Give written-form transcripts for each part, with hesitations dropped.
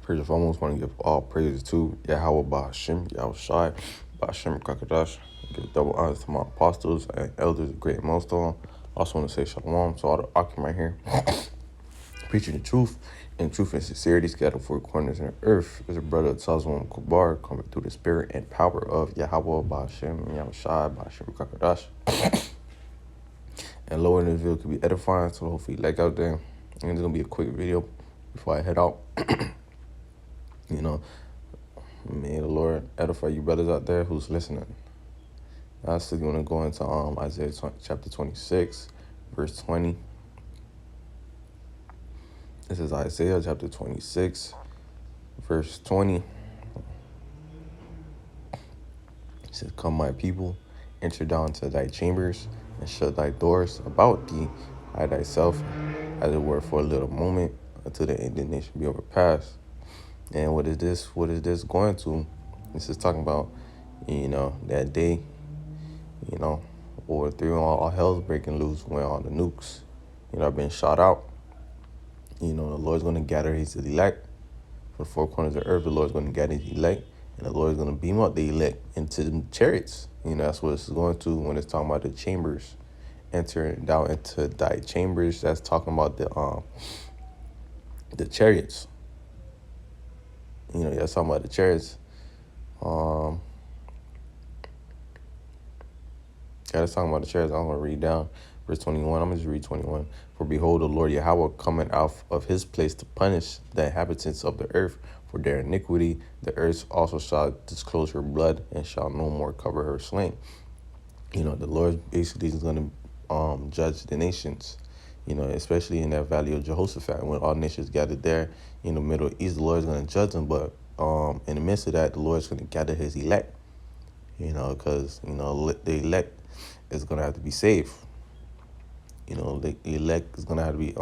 praise of almost want to give all praises to Yahweh Ba'Hashem, Yahweh Shai, Ba'Hashem Kakadash. Give double honors to my apostles and elders, great and milestone. Also want to say shalom to all the Akim right here. Preaching the truth and truth and sincerity scattered four corners of the earth. Is a brother Tazwan Kubar coming through the spirit and power of Yahweh Ba'Hashem, Yahweh Shai, Ba'Hashem Kakadash. And lower in the video could be edifying, so hopefully like out there. And it's going to be a quick video before I head out. You know, may the Lord edify you brothers out there who's listening. Now, I'm still going to go into Isaiah chapter 26, verse 20. This is Isaiah chapter 26, verse 20. It says, "Come, my people, enter down to thy chambers, and shut thy doors about thee, hide thyself, as it were for a little moment, until the indignation be overpassed." And what is this? What is this going to? This is talking about, that day, or through all hell's breaking loose when all the nukes, are being shot out. The Lord's going to gather his elect from the four corners of the earth. The Lord's going to gather his elect, and the Lord's going to beam up the elect into the chariots. That's what it's going to when it's talking about the chambers. Enter down into thy chambers. That's talking about the chariots. That's talking about the chariots. That's talking about the chariots. I'm going to read down verse 21. I'm going to just read 21. "For behold, the Lord Yahweh coming out of his place to punish the inhabitants of the earth for their iniquity. The earth also shall disclose her blood and shall no more cover her slain." The Lord basically is going to judge the nations, especially in that valley of Jehoshaphat. When all nations gathered there in the Middle East, the Lord is going to judge them. But in the midst of that, the Lord is going to gather his elect, because, the elect is going to have to be saved. The elect is going to have to be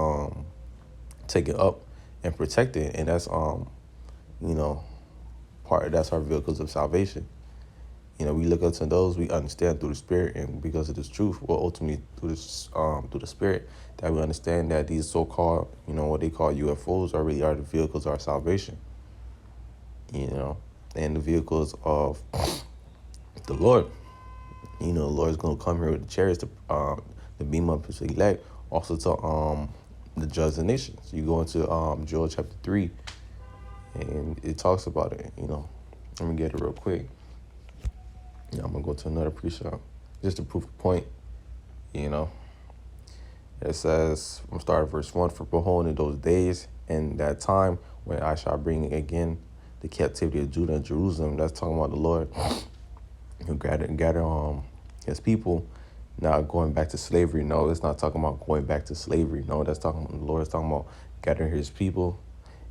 taken up and protected. And that's, that's our vehicles of salvation. We look up to those we understand through the Spirit, and because of this truth, well, ultimately through the Spirit, that we understand that these so-called, what they call UFOs, are really the vehicles of our salvation. And the vehicles of the Lord. The Lord's gonna come here with the chariots to beam up his elect, also to judge the nations. You go into Joel chapter 3, and it talks about it. Let me get it real quick. I'm gonna go to another precept just to prove a point. It says, I'm starting verse 1, "For behold, in those days and that time when I shall bring again the captivity of Judah and Jerusalem." That's talking about the Lord who gather his people, not going back to slavery. No, it's not talking about going back to slavery. No, that's talking about the Lord is talking about gathering his people.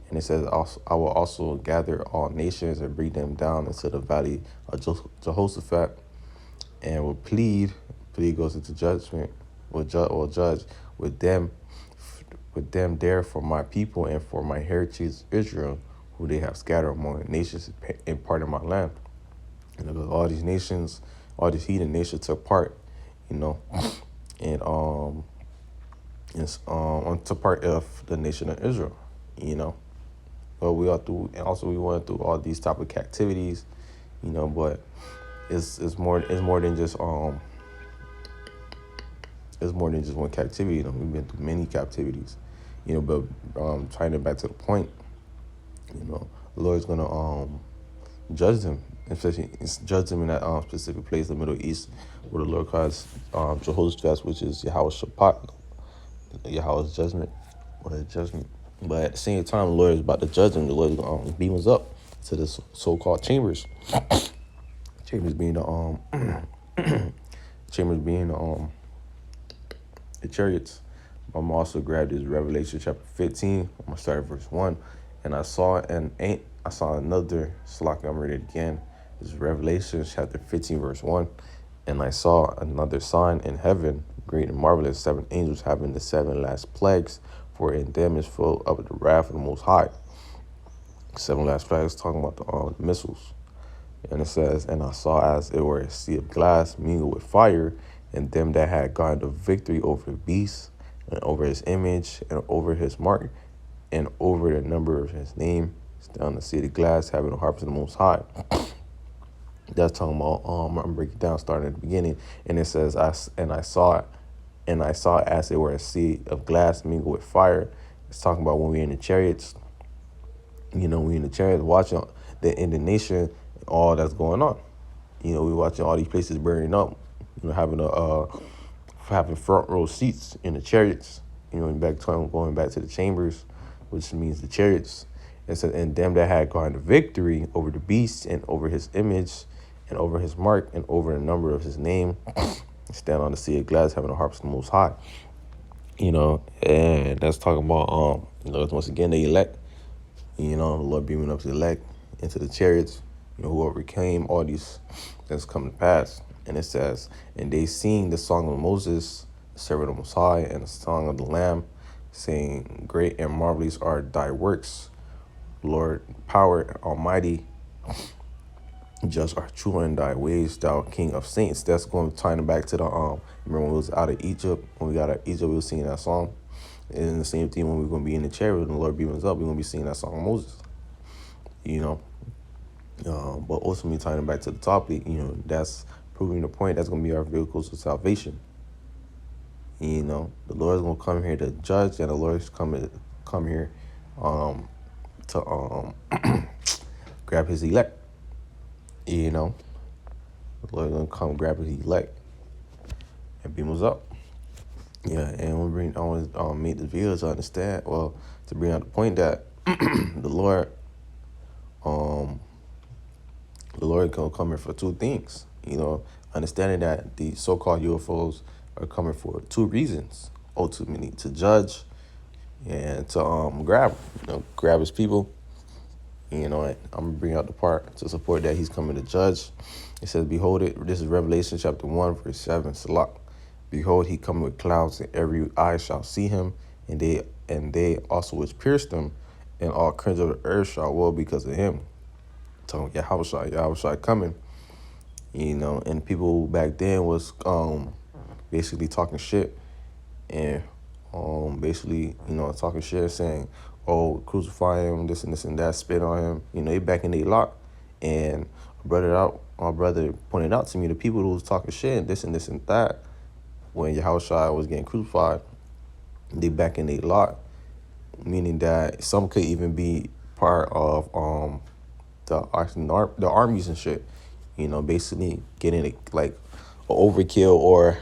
And it says, "I will also gather all nations and bring them down into the valley of Jehoshaphat, and will plead." Plead goes into judgment. Will judge with them there for my people and for my heritage Israel, who they have scattered among the nations in part of my land. All these nations, all these heathen nations took part, and took part of the nation of Israel, But we went through all these type of captivities, But it's more than just one captivity. We've been through many captivities, But tying it back to the point, the Lord's gonna judge them, especially judge them in that specific place, the Middle East, where the Lord calls Jehoshaphat, which is Yahweh Shabbat, Yahweh's judgment, or the judgment. But at the same time, the Lord is about to judge them. The Lord is going to beam us up to the so-called chambers. Chambers being the the chariots. I'm also grabbed this Revelation chapter 15. I'm gonna start at verse 1. "And I saw another Slack. I'm reading it again. This is Revelation chapter 15, verse 1. "And I saw another sign in heaven, great and marvelous, 7 angels having the 7 last plagues, for in them is full of the wrath of the Most High." 7 last plagues, talking about the missiles. And it says, "And I saw as it were a sea of glass mingled with fire, and them that had gotten the victory over the beast, and over his image, and over his mark, and over the number of his name, Stand on the sea of glass, having the harps of the Most High. That's talking about. I'm gonna break it down, starting at the beginning, and it says, I saw it, and I saw it as it were a sea of glass mingled with fire. It's talking about when we're in the chariots. We in the chariots watching the indignation, all that's going on. We watching all these places burning up. Having front row seats in the chariots. Going back to the chambers, which means the chariots. It said, and them that had gotten the victory over the beast and over his image and over his mark and over the number of his name, stand on the sea of glass, having the harps of the Most High. And that's talking about once again the elect. The Lord beaming up the elect into the chariots. Who overcame all these that's come to pass. And it says, and they sing the song of Moses, the servant of Most High, and the song of the Lamb, saying, great and marvelous are thy works, Lord, power almighty, just are true in thy ways, thou King of saints. That's going to tie it back to the remember when we was out of Egypt, when we got out of Egypt, we were singing that song. And the same thing when we're going to be in the chariot and the Lord beaming us up, we're going to be singing that song of Moses. But ultimately tying it back to the topic, that's proving the point. That's going to be our vehicles of salvation. The Lord is going to come here to judge, and the Lord is come here to grab his elect. The Lord is going to come grab his elect and beam us up. Yeah, and I want to make the viewers understand, to bring out the point that the Lord gonna come here for two things. Understanding that the so-called UFOs are coming for two reasons: ultimately to judge and to grab his people. And I'm gonna bring out the part to support that he's coming to judge. It says, "Behold it." This is Revelation chapter 1, verse 7. Salah. Behold, he coming with clouds, and every eye shall see him, and they also which pierced him, and all cringe of the earth shall woe because of him. So Yahushua coming, and people back then was basically talking shit, and basically talking shit, saying, oh, crucify him, this and that, spit on him. They back in their lock, and my brother pointed out to me the people who was talking shit and this and that when Yahushua was getting crucified, they back in their lock, meaning that some could even be part of the armies and shit, basically getting like a overkill or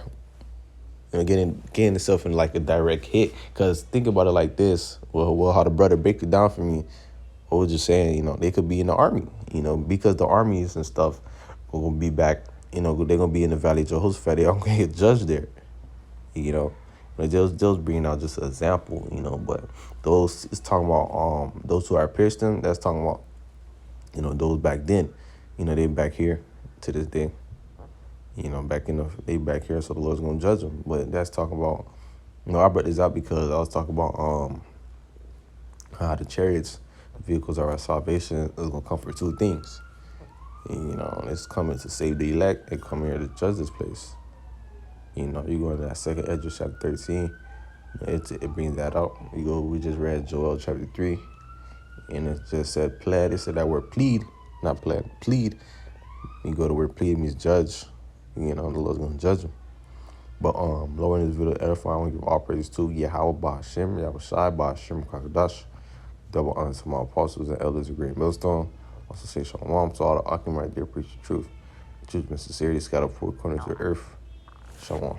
getting itself in like a direct hit. Because think about it like this. Well, how the brother break it down for me, I was just saying, they could be in the army, because the armies and stuff will be back, they're gonna be in the Valley of Jehoshaphat. They're gonna get judged there, But they was bringing out just an example, But those is talking about those who are pierced them. That's talking about those back then, they back here to this day, they back here, so the Lord's gonna judge them. But that's talking about, I brought this out because I was talking about how the chariots, the vehicles of our salvation, is gonna come for two things. It's coming to save the elect. They come here to judge this place. You go into that second Esdras chapter 13. It brings that out. We just read Joel chapter 3. And it just said plead. It said that word plead, not plead, plead. You go to where plead means judge. The Lord's gonna judge him. But Lord, in this video edifying, I want to give all praise to Yahweh Ba'Shem, Yahweh Shai Ba'Shem Kakadash. Double honor to my apostles and elders of Great Millstone. Also say shalom to all the Akim right there, preach the truth. The truth and sincerity scattered four corners of the earth. Shalom.